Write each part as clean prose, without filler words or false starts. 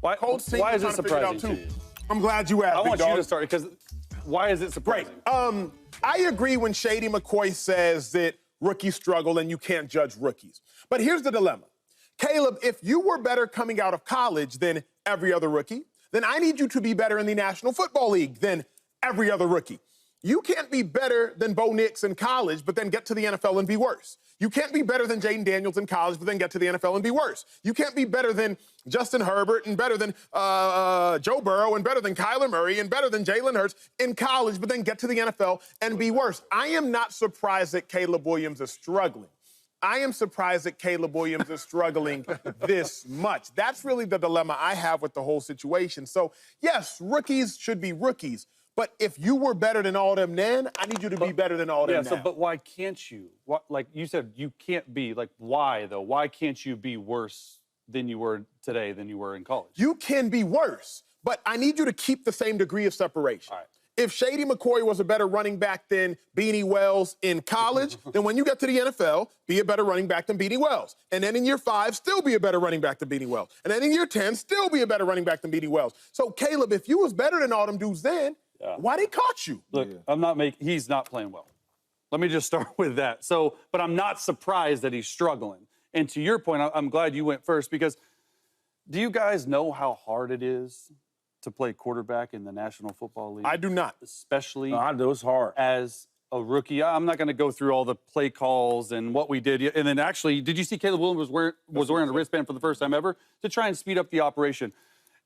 Why is it surprising to you? I'm glad you asked. I want you to start because why is it surprising? Great. I agree when Shady McCoy says that rookies struggle and you can't judge rookies. But here's the dilemma. Caleb, if you were better coming out of college than every other rookie, then I need you to be better in the National Football League than every other rookie. You can't be better than Bo Nix in college, but then get to the NFL and be worse. You can't be better than Jaden Daniels in college, but then get to the NFL and be worse. You can't be better than Justin Herbert and better than Joe Burrow and better than Kyler Murray and better than Jalen Hurts in college, but then get to the NFL and be worse. I am not surprised that Caleb Williams is struggling. I am surprised that Caleb Williams is struggling this much. That's really the dilemma I have with the whole situation. So, yes, rookies should be rookies. But if you were better than all them then, I need you to be better than all them now. But why can't you? Like you said, you can't be. Like, why, though? Why can't you be worse than you were today than you were in college? You can be worse, but I need you to keep the same degree of separation. All right. If Shady McCoy was a better running back than Beanie Wells in college, then when you get to the NFL, be a better running back than Beanie Wells. And then in year 5, still be a better running back than Beanie Wells. And then in year 10, still be a better running back than Beanie Wells. So, Caleb, if you was better than all them dudes then, why they caught you? Look, he's not playing well. Let me just start with that. So, but I'm not surprised that he's struggling. And to your point, I'm glad you went first because do you guys know how hard it is to play quarterback in the National Football League? I do not. Especially I do. It's hard. As a rookie. I'm not going to go through all the play calls and what we did. And then actually, did you see Caleb Williams was wearing a wristband for the first time ever to try and speed up the operation?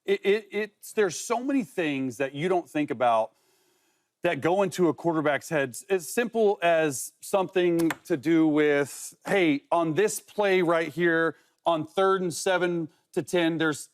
There's so many things that you don't think about that go into a quarterback's head. As simple as something to do with, hey, on this play right here, on 3rd and 7 to 10, there's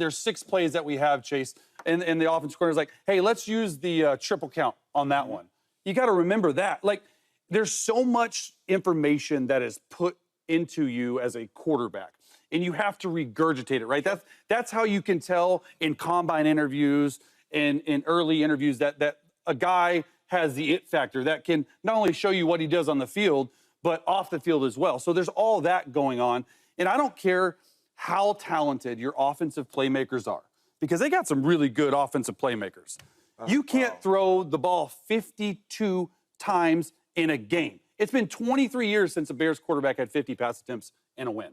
6 plays that we have, Chase, and the offensive corner is like, hey, let's use the triple count on that one. You got to remember that. Like, there's so much information that is put into you as a quarterback. And you have to regurgitate it, right? That's how you can tell in combine interviews and in early interviews that a guy has the it factor that can not only show you what he does on the field, but off the field as well. So there's all that going on. And I don't care how talented your offensive playmakers are, because they got some really good offensive playmakers. You can't throw the ball 52 times in a game. It's been 23 years since a Bears quarterback had 50 pass attempts and a win.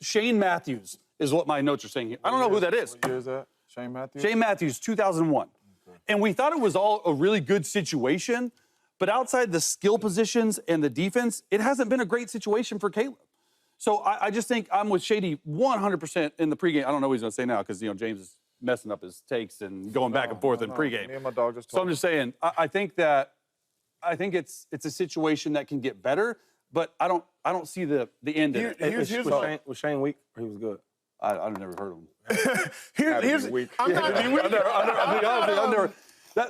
Shane Matthews is what my notes are saying here. I don't know who that is. What year is that? Shane Matthews? Shane Matthews, 2001. Okay. And we thought it was all a really good situation, but outside the skill positions and the defense, it hasn't been a great situation for Caleb. So I just think I'm with Shady 100% in the pregame. I don't know what he's going to say now because, James is messing up his takes and going back and forth in pregame. Me and my dog just talked. So I'm just saying, I think it's a situation that can get better, but I don't see the end in it. Was Shane weak or he was good? I've never heard of him.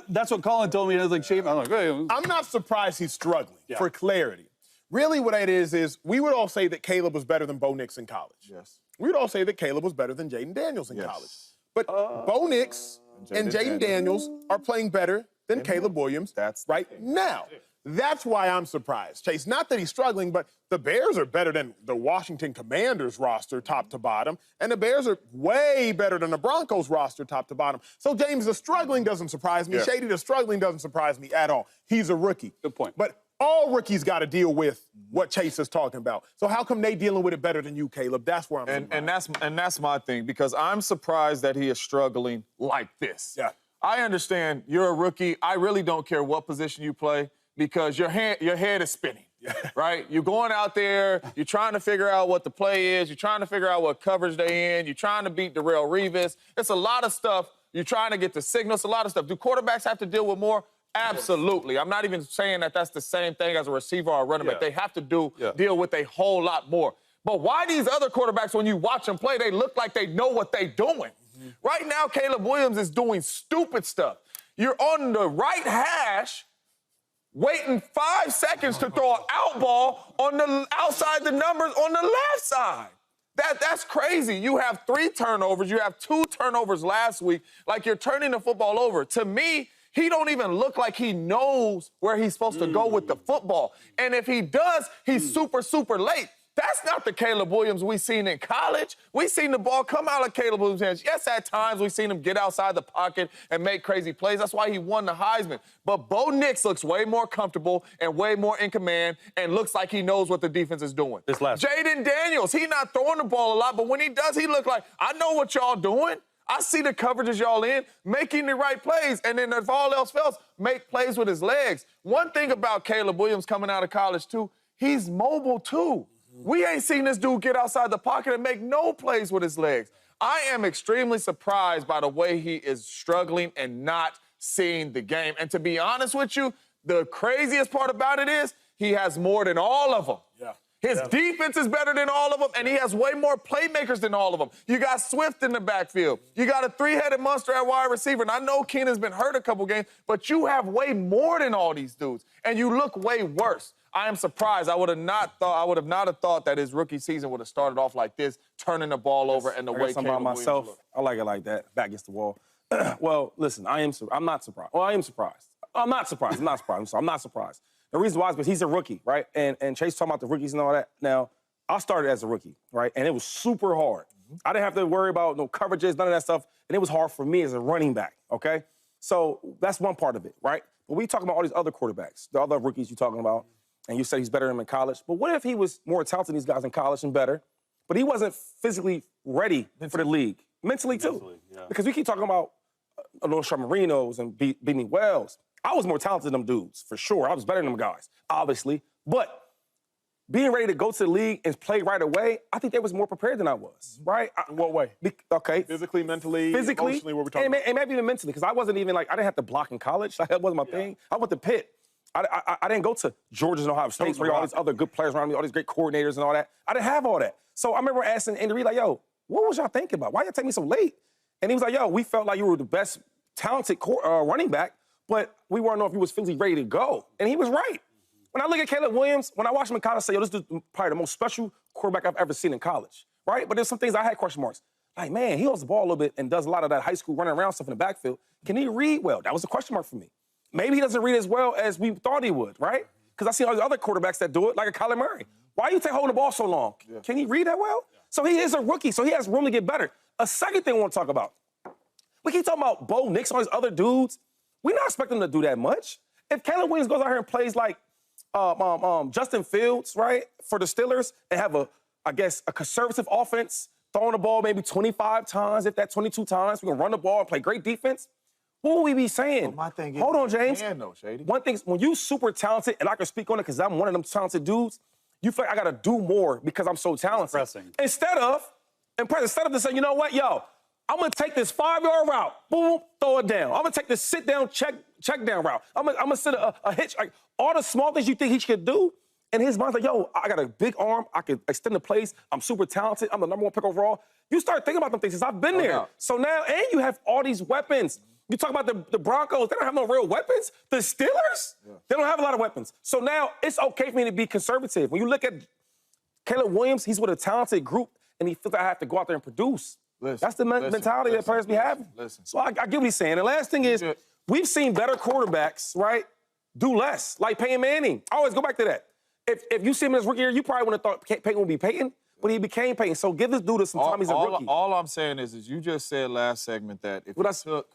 That's what Colin told me. I was like, Shane, I'm like, hey. I'm not surprised he's struggling, for clarity. Really what it is we would all say that Caleb was better than Bo Nix in college. Yes. We would all say that Caleb was better than Jaden Daniels in college. But Bo Nix and Jaden Daniels are playing better than Caleb Williams right now. That's why I'm surprised, Chase. Not that he's struggling, but the Bears are better than the Washington Commanders roster top to bottom, and the Bears are way better than the Broncos roster top to bottom. So, James, the struggling doesn't surprise me. Shady, the struggling doesn't surprise me at all. He's a rookie. Good point. But all rookies got to deal with what Chase is talking about. So how come they dealing with it better than you, Caleb? That's where I'm surprised. And that's my thing, because I'm surprised that he is struggling like this. Yeah. I understand you're a rookie. I really don't care what position you play because your head is spinning, right? You're going out there, you're trying to figure out what the play is, you're trying to figure out what coverage they in, you're trying to beat Darrelle Revis. It's a lot of stuff. You're trying to get the signals, a lot of stuff. Do quarterbacks have to deal with more? Absolutely. I'm not even saying that that's the same thing as a receiver or a running back. They have to deal with a whole lot more. But why these other quarterbacks, when you watch them play, they look like they know what they're doing? Right now, Caleb Williams is doing stupid stuff. You're on the right hash, waiting 5 seconds to throw an out ball on the outside the numbers on the left side. That's crazy. You have 3 turnovers. You have 2 turnovers last week. Like, you're turning the football over. To me, he don't even look like he knows where he's supposed to go with the football. And if he does, he's super, super late. That's not the Caleb Williams we seen in college. We seen the ball come out of Caleb Williams' hands. Yes, at times we seen him get outside the pocket and make crazy plays. That's why he won the Heisman. But Bo Nix looks way more comfortable and way more in command and looks like he knows what the defense is doing. Jaden Daniels, he not throwing the ball a lot, but when he does, he look like, I know what y'all doing. I see the coverages y'all in, making the right plays, and then if all else fails, make plays with his legs. One thing about Caleb Williams coming out of college, too, he's mobile, too. We ain't seen this dude get outside the pocket and make no plays with his legs. I am extremely surprised by the way he is struggling and not seeing the game. And to be honest with you, the craziest part about it is he has more than all of them. Yeah. His defense is better than all of them, and he has way more playmakers than all of them. You got Swift in the backfield. You got a three-headed monster at wide receiver. And I know Keenan's been hurt a couple games, but you have way more than all these dudes, and you look way worse. I am surprised. I would have not thought that his rookie season would have started off like this, turning the ball over and the way Caleb Williams looked. I like it like that, back against the wall. Well, listen, I'm not surprised. Well, I am surprised. I'm not surprised. I'm not surprised. The reason why is because he's a rookie, right? And Chase talking about the rookies and all that. Now, I started as a rookie, right? And it was super hard. I didn't have to worry about no coverages, none of that stuff. And it was hard for me as a running back, okay? So that's one part of it, right? But we talking about all these other quarterbacks, the other rookies you're talking about, and you said he's better than them in college. But what if he was more talented than these guys in college and better, but he wasn't physically ready for the league? Mentally, too. Yeah. Because we keep talking about Los Marinos and Beanie Wells. I was more talented than them dudes, for sure. I was better than them guys, obviously. But being ready to go to the league and play right away, I think they was more prepared than I was, right? In what way? Okay. Physically, mentally, emotionally, what we're talking about? And maybe even mentally, because I wasn't even like, I didn't have to block in college. That wasn't my thing. I went to Pitt. I didn't go to Georgia and Ohio State where all these other good players around me, all these great coordinators and all that. I didn't have all that. So I remember asking Andy Reid, like, yo, what was y'all thinking about? Why y'all take me so late? And he was like, yo, we felt like you were the best talented running back, but we weren't know if he was physically ready to go. And he was right. When I look at Caleb Williams, when I watch him in college, I say, yo, this is probably the most special quarterback I've ever seen in college, right? But there's some things I had question marks. Like, man, he holds the ball a little bit and does a lot of that high school running around stuff in the backfield. Can he read well? That was a question mark for me. Maybe he doesn't read as well as we thought he would, right? Because I see all these other quarterbacks that do it, like a Kyler Murray. Why you holding the ball so long? Yeah. Can he read that well? Yeah. So he is a rookie, so he has room to get better. A second thing I want to talk about. We keep talking about Bo Nix and all these other dudes. We're not expecting them to do that much. If Caleb Williams goes out here and plays like Justin Fields, right, for the Steelers, and have a conservative offense, throwing the ball maybe 25 times, if that 22 times, we're going to run the ball and play great defense, what will we be saying? Well, my thing is, hold on, James. Though, Shady. One thing, when you super talented, and I can speak on it because I'm one of them talented dudes, you feel like I got to do more because I'm so talented. Instead of just saying, you know what, yo, I'm going to take this 5-yard route, boom, throw it down. I'm going to take this sit-down, check down route. I'm going to sit a hitch, like all the small things you think he could do, and his mind's like, yo, I got a big arm, I can extend the plays, I'm super talented, I'm the #1 pick overall. You start thinking about them things since I've been there. So now, and you have all these weapons. You talk about the Broncos, they don't have no real weapons. The Steelers, they don't have a lot of weapons. So now it's okay for me to be conservative. When you look at Caleb Williams, he's with a talented group, and he feels like I have to go out there and produce. That's the mentality that players be having. So I get what he's saying. The last thing is, we've seen better quarterbacks, right, do less, like Peyton Manning. I always go back to that. If you see him as rookie year, you probably wouldn't have thought Peyton would be Peyton, but he became Peyton. So give this dude some time. He's a rookie. All I'm saying is you just said last segment that if you took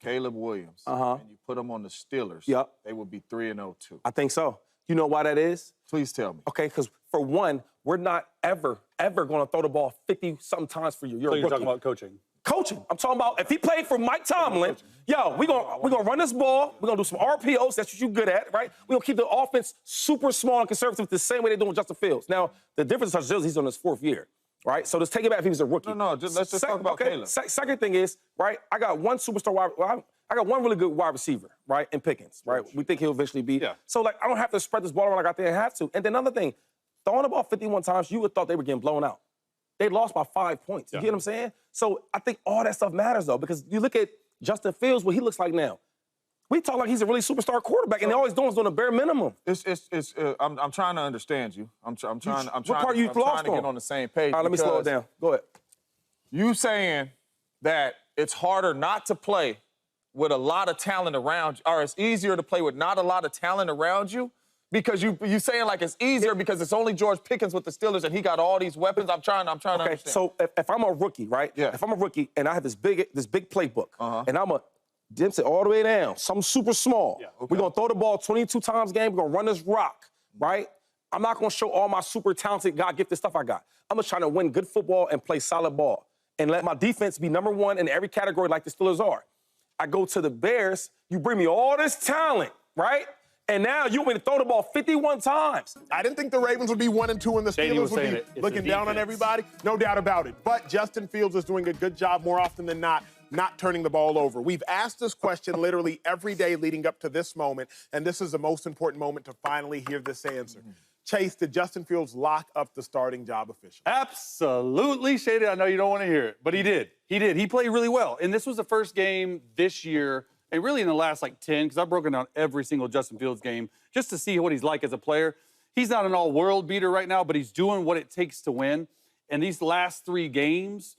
Caleb Williams and you put him on the Steelers, they would be 3-0 too. I think so. You know why that is? Please tell me. Okay, because for one, we're not ever going to throw the ball 50-something times for you. You're talking about coaching. Coaching. I'm talking about if he played for Mike Tomlin, yo, we're gonna run this ball. We're gonna do some RPOs. That's what you're good at, right? We're gonna keep the offense super small and conservative the same way they're doing with Justin Fields. Now, the difference is he's on his 4th year, right? So let's take it back if he was a rookie. Let's just talk about Caleb. Second thing is, right, I got one superstar I got one really good wide receiver, right, in Pickens, right? We think he'll eventually be. So, like, I don't have to spread this ball around like I think I have to. And then another thing, throwing the ball 51 times, you would have thought they were getting blown out. They lost by 5 points. You get what I'm saying? So I think all that stuff matters, though, because you look at Justin Fields, what he looks like now. We talk like he's a really superstar quarterback, and all he's doing is doing a bare minimum. I'm trying to understand you. I'm trying to get on the same page. All right, let me slow it down. Go ahead. You saying that it's harder not to play with a lot of talent around you, or it's easier to play with not a lot of talent around you? Because you saying like it's easier because it's only George Pickens with the Steelers and he got all these weapons. I'm trying to understand. So if I'm a rookie, right? Yeah. If I'm a rookie and I have this big playbook, and I'm a dips it all the way down, something super small. Yeah, okay. We're gonna throw the ball 22 times a game. We're gonna run this rock, right? I'm not gonna show all my super talented, God-gifted stuff I got. I'm just trying to win good football and play solid ball and let my defense be number one in every category like the Steelers are. I go to the Bears, you bring me all this talent, right? And now you want me to throw the ball 51 times. I didn't think the Ravens would be 1-2 and the Shady was Steelers would saying be it's looking the down on defense. everybody. No doubt about it. But Justin Fields is doing a good job more often than not turning the ball over. We've asked this question literally every day leading up to this moment, and this is the most important moment to finally hear this answer. Chase, did Justin Fields lock up the starting job officially? Absolutely, Shady. I know you don't want to hear it, but he did. He did. He played really well. And this was the first game this year, and really in the last like 10, because I've broken down every single Justin Fields game just to see what he's like as a player. He's not an all-world beater right now, but he's doing what it takes to win. And these last 3 games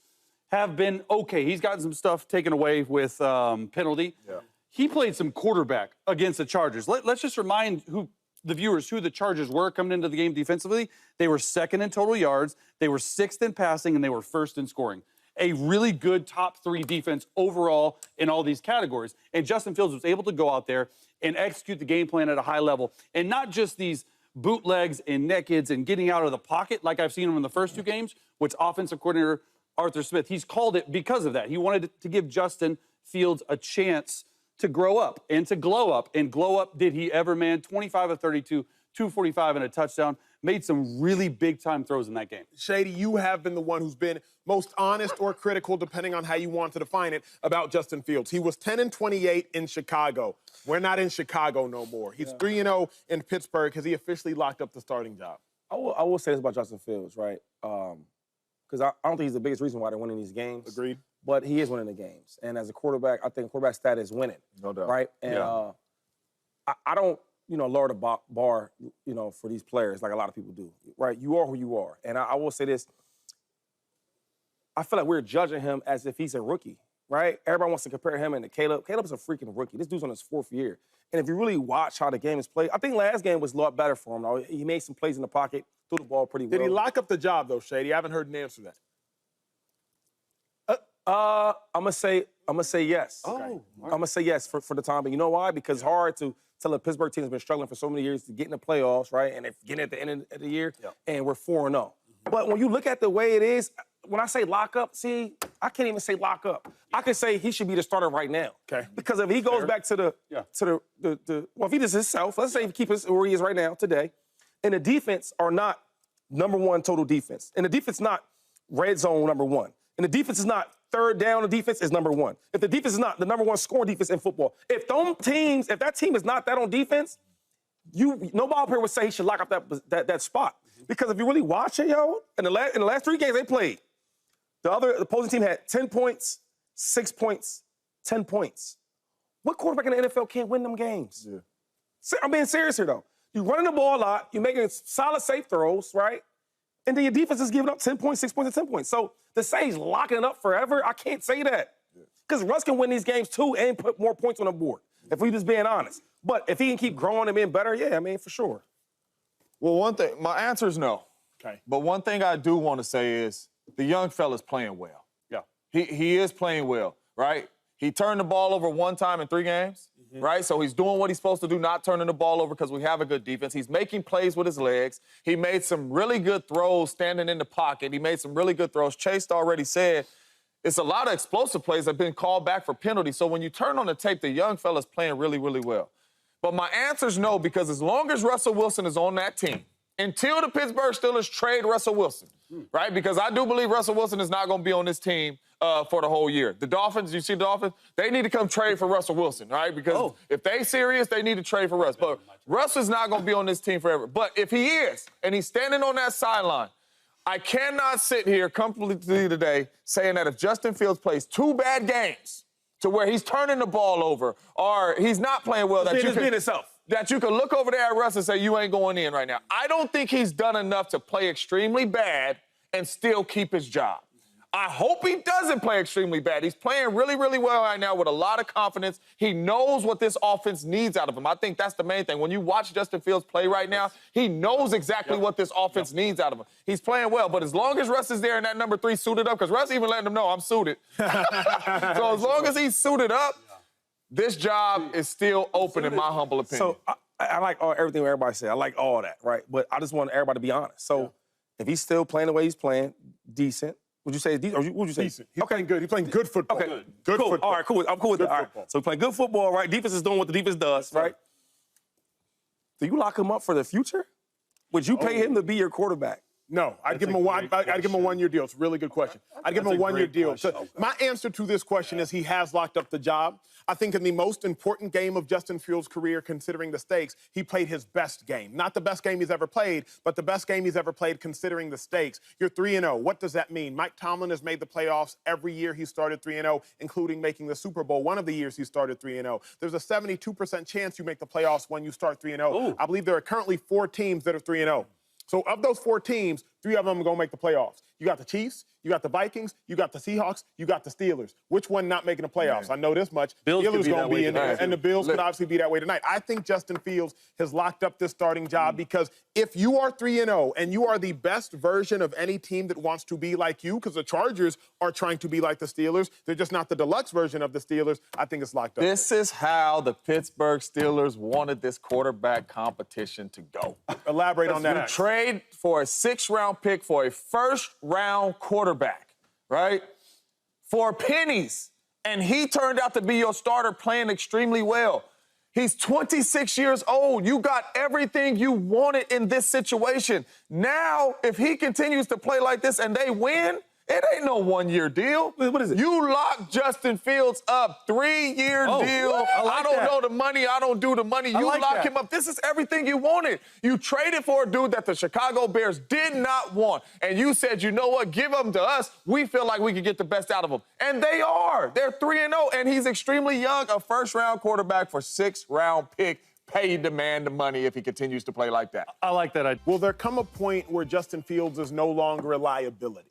have been okay. He's gotten some stuff taken away with penalty. Yeah. He played some quarterback against the Chargers. Let's just remind the viewers who the Chargers were coming into the game defensively. They were 2nd in total yards, they were 6th in passing, and they were 1st in scoring. A really good top 3 defense overall in all these categories. And Justin Fields was able to go out there and execute the game plan at a high level. And not just these bootlegs and nakeds and getting out of the pocket like I've seen him in the first 2 games, which offensive coordinator Arthur Smith, he's called it because of that. He wanted to give Justin Fields a chance to grow up and to glow up. And glow up did he ever, man. 25 of 32, 245 and a touchdown. Made some really big-time throws in that game. Shady, you have been the one who's been most honest or critical, depending on how you want to define it, about Justin Fields. He was 10-28 in Chicago. We're not in Chicago no more. He's 3-0 in Pittsburgh because he officially locked up the starting job. I will say this about Justin Fields, right? Because I don't think he's the biggest reason why they're winning these games. Agreed. But he is winning the games. And as a quarterback, I think quarterback stat is winning. No doubt. Right? And I don't, lower the bar, for these players like a lot of people do. Right? You are who you are. And I will say this. I feel like we're judging him as if he's a rookie, right? Everybody wants to compare him and to Caleb. Caleb's a freaking rookie. This dude's on his 4th year. And if you really watch how the game is played, I think last game was a lot better for him. He made some plays in the pocket, threw the ball pretty well. Did he lock up the job, though, Shady? I haven't heard an answer to that. I'm gonna say yes. Oh, okay. I'm gonna say yes for the time. But you know why? Because it's hard to tell a Pittsburgh team has been struggling for so many years to get in the playoffs, right? And they're getting at the end of the year, and we're 4-0. But when you look at the way it is, when I say lock up, see, I can't even say lock up. I can say he should be the starter right now. Okay. Because if he goes back to the well, if he does himself, let's say he keeps where he is right now today, and the defense are not number 1 total defense, and the defense is not red zone number 1, and the defense is not 3rd down, the defense is number 1. If the defense is not the number 1 scoring defense in football, if that team is not that on defense, nobody up here would say he should lock up that spot. Because if you really watch it, in the last 3 games they played, the opposing team had 10 points, 6 points, 10 points. What quarterback in the NFL can't win them games? Yeah. I'm being serious here, though. You're running the ball a lot, you're making solid, safe throws, right? And then your defense is giving up 10 points, 6 points, and 10 points. So to say he's locking it up forever, I can't say that. Because Russ can win these games, too, and put more points on the board, if we're just being honest. But if he can keep growing and being better, for sure. Well, one thing, my answer is no. Okay. But one thing I do want to say is the young fella's playing well. Yeah. He is playing well, right? He turned the ball over 1 time in 3 games, right? So he's doing what he's supposed to do, not turning the ball over because we have a good defense. He's making plays with his legs. He made some really good throws standing in the pocket. He made some really good throws. Chase already said it's a lot of explosive plays that have been called back for penalties. So when you turn on the tape, the young fella's playing really, really well. But my answer is no, because as long as Russell Wilson is on that team, until the Pittsburgh Steelers trade Russell Wilson, right? Because I do believe Russell Wilson is not going to be on this team for the whole year. The Dolphins, you see the Dolphins, they need to come trade for Russell Wilson, right? Because if they serious, they need to trade for Russ. But Russ is not going to be on this team forever. But if he is, and he's standing on that sideline, I cannot sit here completely today saying that if Justin Fields plays 2 bad games to where he's turning the ball over or he's not playing well, that you can look over there at Russ and say, you ain't going in right now. I don't think he's done enough to play extremely bad and still keep his job. I hope he doesn't play extremely bad. He's playing really, really well right now with a lot of confidence. He knows what this offense needs out of him. I think that's the main thing. When you watch Justin Fields play right now, he knows exactly what this offense needs out of him. He's playing well, but as long as Russ is there and that number 3 suited up, because Russ even letting him know I'm suited. So as long as he's suited up, this job is still open in my humble opinion. So I like everything everybody said. I like all that, right? But I just want everybody to be honest. So if he's still playing the way he's playing, decent. Would you say decent? Or would you say Decent. He's playing good. He's playing good football. Okay. Good cool. football. All right, cool. I'm cool with Good that. All football. right. So he's playing good football, right? Defense is doing what the defense does, right? Do you lock him up for the future? Would you pay him to be your quarterback? No, I'd give him a 1-year deal. It's a really good question. I'd give him a 1-year deal. So my answer to this question is he has locked up the job. I think in the most important game of Justin Fields' career, considering the stakes, he played his best game. Not the best game he's ever played, but the best game he's ever played considering the stakes. You're 3-0. What does that mean? Mike Tomlin has made the playoffs every year he started 3-0, including making the Super Bowl one of the years he started 3-0. There's a 72% chance you make the playoffs when you start 3-0. I believe there are currently 4 teams that are 3-0. So of those 4 teams, 3 of them are going to make the playoffs. You got the Chiefs, you got the Vikings, you got the Seahawks, you got the Steelers. Which one not making the playoffs? I know this much. Bills Steelers could be going that to way be in there, tonight. and the Bills could obviously be that way tonight. I think Justin Fields has locked up this starting job because if you are 3-0 and you are the best version of any team that wants to be like you, because the Chargers are trying to be like the Steelers, they're just not the deluxe version of the Steelers, I think it's locked up. This is how the Pittsburgh Steelers wanted this quarterback competition to go. Elaborate on that. You trade for a 6th-round pick for a 1st-round quarterback, right? For pennies. And he turned out to be your starter playing extremely well. He's 26 years old. You got everything you wanted in this situation. Now, if he continues to play like this and they win, it ain't no 1-year deal. What is it? You lock Justin Fields up, 3-year deal. I don't know the money. I don't do the money. You like lock that. him up. This is everything you wanted. You traded for a dude that the Chicago Bears did not want. And you said, you know what? Give him to us. We feel like we can get the best out of him. And they are. They're 3-0. And he's extremely young, a 1st-round quarterback for 6th-round pick. Pay demand the money if he continues to play like that. I like that idea. Will there come a point where Justin Fields is no longer a liability?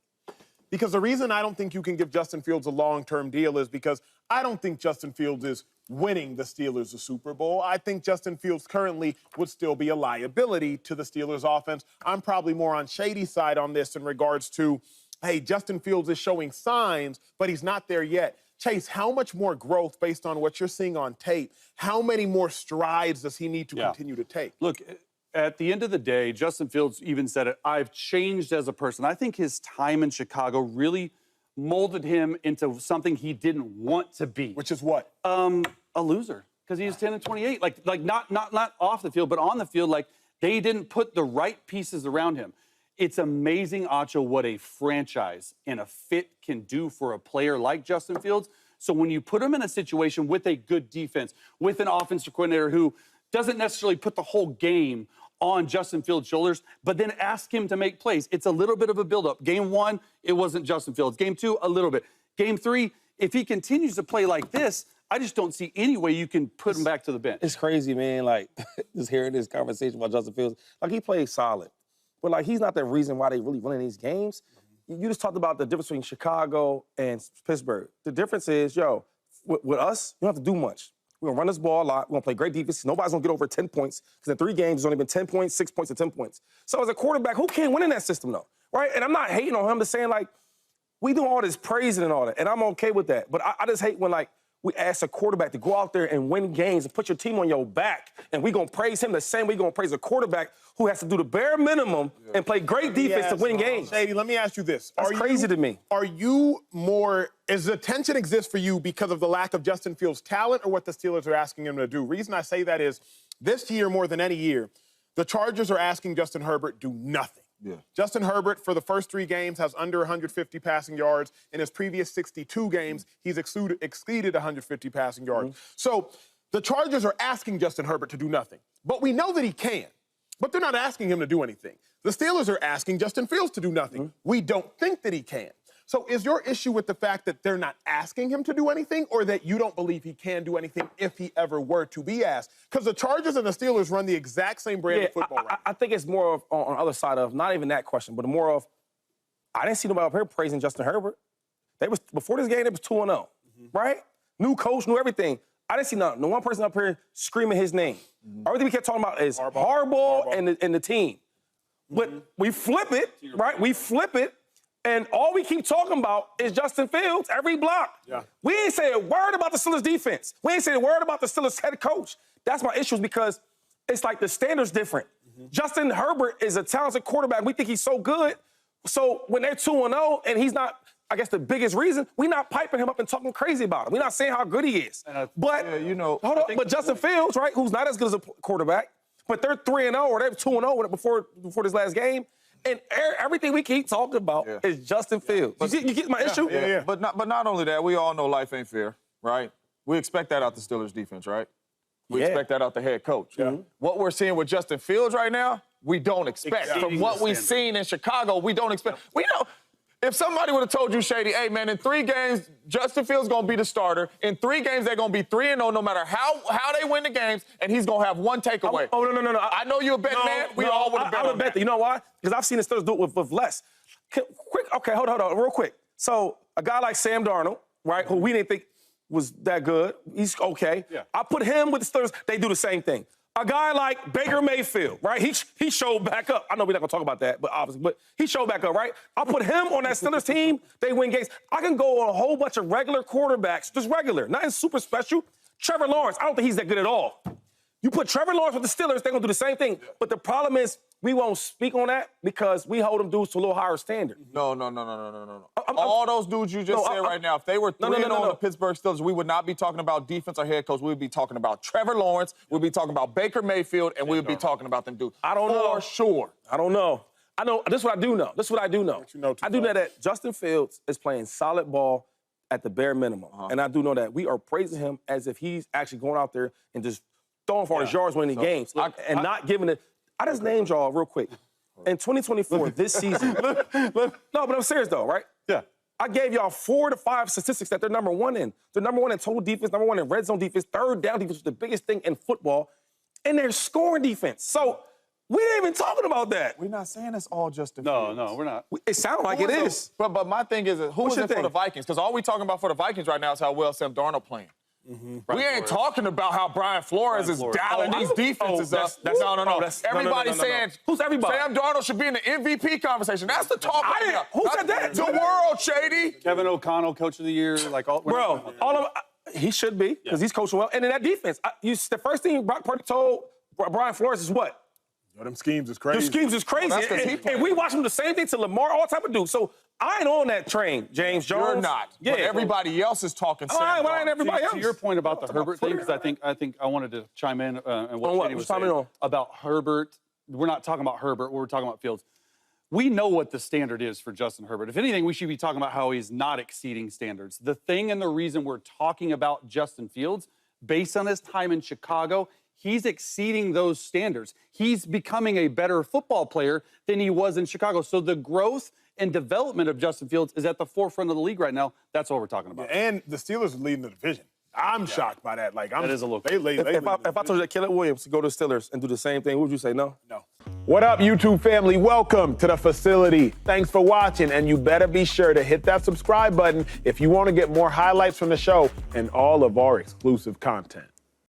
Because the reason I don't think you can give Justin Fields a long-term deal is because I don't think Justin Fields is winning the Steelers a Super Bowl. I think Justin Fields currently would still be a liability to the Steelers offense. I'm probably more on Shady's side on this in regards to, hey, Justin Fields is showing signs, but he's not there yet. Chase, how much more growth based on what you're seeing on tape? How many more strides does he need to continue to take? Look, at the end of the day, Justin Fields even said it, I've changed as a person. I think his time in Chicago really molded him into something he didn't want to be. Which is what? A loser. Because he's 10-28. Like not off the field, but on the field, like they didn't put the right pieces around him. It's amazing, Acho, what a franchise and a fit can do for a player like Justin Fields. So when you put him in a situation with a good defense, with an offensive coordinator who doesn't necessarily put the whole game on Justin Fields' shoulders, but then ask him to make plays. It's a little bit of a buildup. Game 1, it wasn't Justin Fields. Game 2, a little bit. Game 3, if he continues to play like this, I just don't see any way you can put him back to the bench. It's crazy, man. Like, just hearing this conversation about Justin Fields. Like, he plays solid. But, like, he's not the reason why they really winning these games. You just talked about the difference between Chicago and Pittsburgh. The difference is, with us, you don't have to do much. We're going to run this ball a lot. We're going to play great defense. Nobody's going to get over 10 points because in 3 games, there's only been 10 points, 6 points, and 10 points. So as a quarterback, who can't win in that system, though? Right? And I'm not hating on him, just saying, like, we do all this praising and all that, and I'm okay with that. But I just hate when, like, we ask a quarterback to go out there and win games and put your team on your back, and we're going to praise him the same way we're going to praise a quarterback who has to do the bare minimum and play great defense to win games. Shady, let me ask you this. That's crazy to me. Are you more, does the tension exist for you because of the lack of Justin Fields' talent or what the Steelers are asking him to do? Reason I say that is this year more than any year, the Chargers are asking Justin Herbert do nothing. Yeah. Justin Herbert, for the first 3 games, has under 150 passing yards. In his previous 62 games, he's exceeded 150 passing yards. So the Chargers are asking Justin Herbert to do nothing. But we know that he can. But they're not asking him to do anything. The Steelers are asking Justin Fields to do nothing. We don't think that he can. So is your issue with the fact that they're not asking him to do anything or that you don't believe he can do anything if he ever were to be asked? Because the Chargers and the Steelers run the exact same brand of football right I think it's more of, on the other side of, not even that question, but more of, I didn't see nobody up here praising Justin Herbert. Before this game, they was 2-0, right? New coach, new everything. I didn't see no one person up here screaming his name. Everything we kept talking about is Harbaugh. And the team. But we flip it, right? We flip it, and all we keep talking about is Justin Fields every block. Yeah. We ain't saying a word about the Steelers defense. We ain't saying a word about the Steelers head coach. That's my issue, because it's like the standard's different. Justin Herbert is a talented quarterback. We think he's so good. So when they're 2-0 and he's not, I guess the biggest reason, we're not piping him up and talking crazy about him. We're not saying how good he is. But hold on, but Justin Fields, right, who's not as good as a quarterback, but they're 3-0 or they're 2-0 before this last game. And everything we keep talking about is Justin Fields. You get my issue? Yeah. But not only that, we all know life ain't fair, right? We expect that out the Steelers defense, right? We expect that out the head coach. What we're seeing with Justin Fields right now, we don't expect. From what we've seen in Chicago, we don't expect. We know. If somebody would have told you, Shady, hey, man, in 3 games, Justin Fields going to be the starter. In 3 games, they're going to be 3-0 no matter how they win the games, and he's going to have 1 takeaway. No. I know you're a bet man. We all would have bet on that. You know why? Because I've seen the Steelers do it with less. Okay, hold on, real quick. So a guy like Sam Darnold, right, who we didn't think was that good, he's okay. Yeah. I put him with the Steelers. They do the same thing. A guy like Baker Mayfield, right? He showed back up. I know we're not gonna talk about that, but obviously, but he showed back up, right? I put him on that Steelers team. They win games. I can go on a whole bunch of regular quarterbacks, just regular, nothing super special. Trevor Lawrence, I don't think he's that good at all. You put Trevor Lawrence with the Steelers, they're gonna do the same thing. But the problem is, we won't speak on that because we hold them dudes to a little higher standard. No. All those dudes you just said right now, if they were 3-0 on the Pittsburgh Steelers, we would not be talking about defense or head coach. We would be talking about Trevor Lawrence. We'd be talking about Baker Mayfield, and we would be talking about them dudes. I don't know. For sure. I don't know. I know. This is what I do know. I do know that Justin Fields is playing solid ball at the bare minimum. And I do know that we are praising him as if he's actually going out there and just throwing for his yards winning games and not giving it. I just named y'all real quick. In 2024, this season. No, but I'm serious though, right? Yeah. I gave y'all 4 to 5 statistics that they're number 1 in. They're number 1 in total defense, number 1 in red zone defense, third down defense, which is the biggest thing in football, and they're scoring defense. So we ain't even talking about that. We're not saying it's all Justin No, Fields. no, we're not. It sounds like it is. But my thing is, who is it for the Vikings? Because all we talking about for the Vikings right now is how well Sam Darnold playing. We ain't talking about how Brian Flores is dialing these defenses up. No. Everybody's saying who's everybody? Sam Darnold should be in the MVP conversation. That's the talk right now. Who said that? The world, Shady. Kevin O'Connell, Coach of the Year, like all. Bro, he should be because he's coaching well. And in that defense, the first thing Brock Purdy told Brian Flores is what? Yo, them schemes is crazy. Them schemes is crazy. Well, that's 'cause he and we watch them the same thing to Lamar, all type of dudes. So I ain't on that train, James Jones. You're not. Yeah. But everybody else is talking Sam Why Darnold. ain't everybody else? To your point about the Herbert thing, because I think I wanted to chime in and what Shady was Chime in saying on? about Herbert. We're not talking about Herbert. We're talking about Fields. We know what the standard is for Justin Herbert. If anything, we should be talking about how he's not exceeding standards. The thing and the reason we're talking about Justin Fields, based on his time in Chicago, he's exceeding those standards. He's becoming a better football player than he was in Chicago. So the growth and development of Justin Fields is at the forefront of the league right now. That's what we're talking about. And the Steelers are leading the division. I'm shocked by that. Like, That is a little. If I told you that Caleb Williams to go to the Steelers and do the same thing, would you say no? No. What up, YouTube family? Welcome to the facility. Thanks for watching, and you better be sure to hit that subscribe button if you want to get more highlights from the show and all of our exclusive content.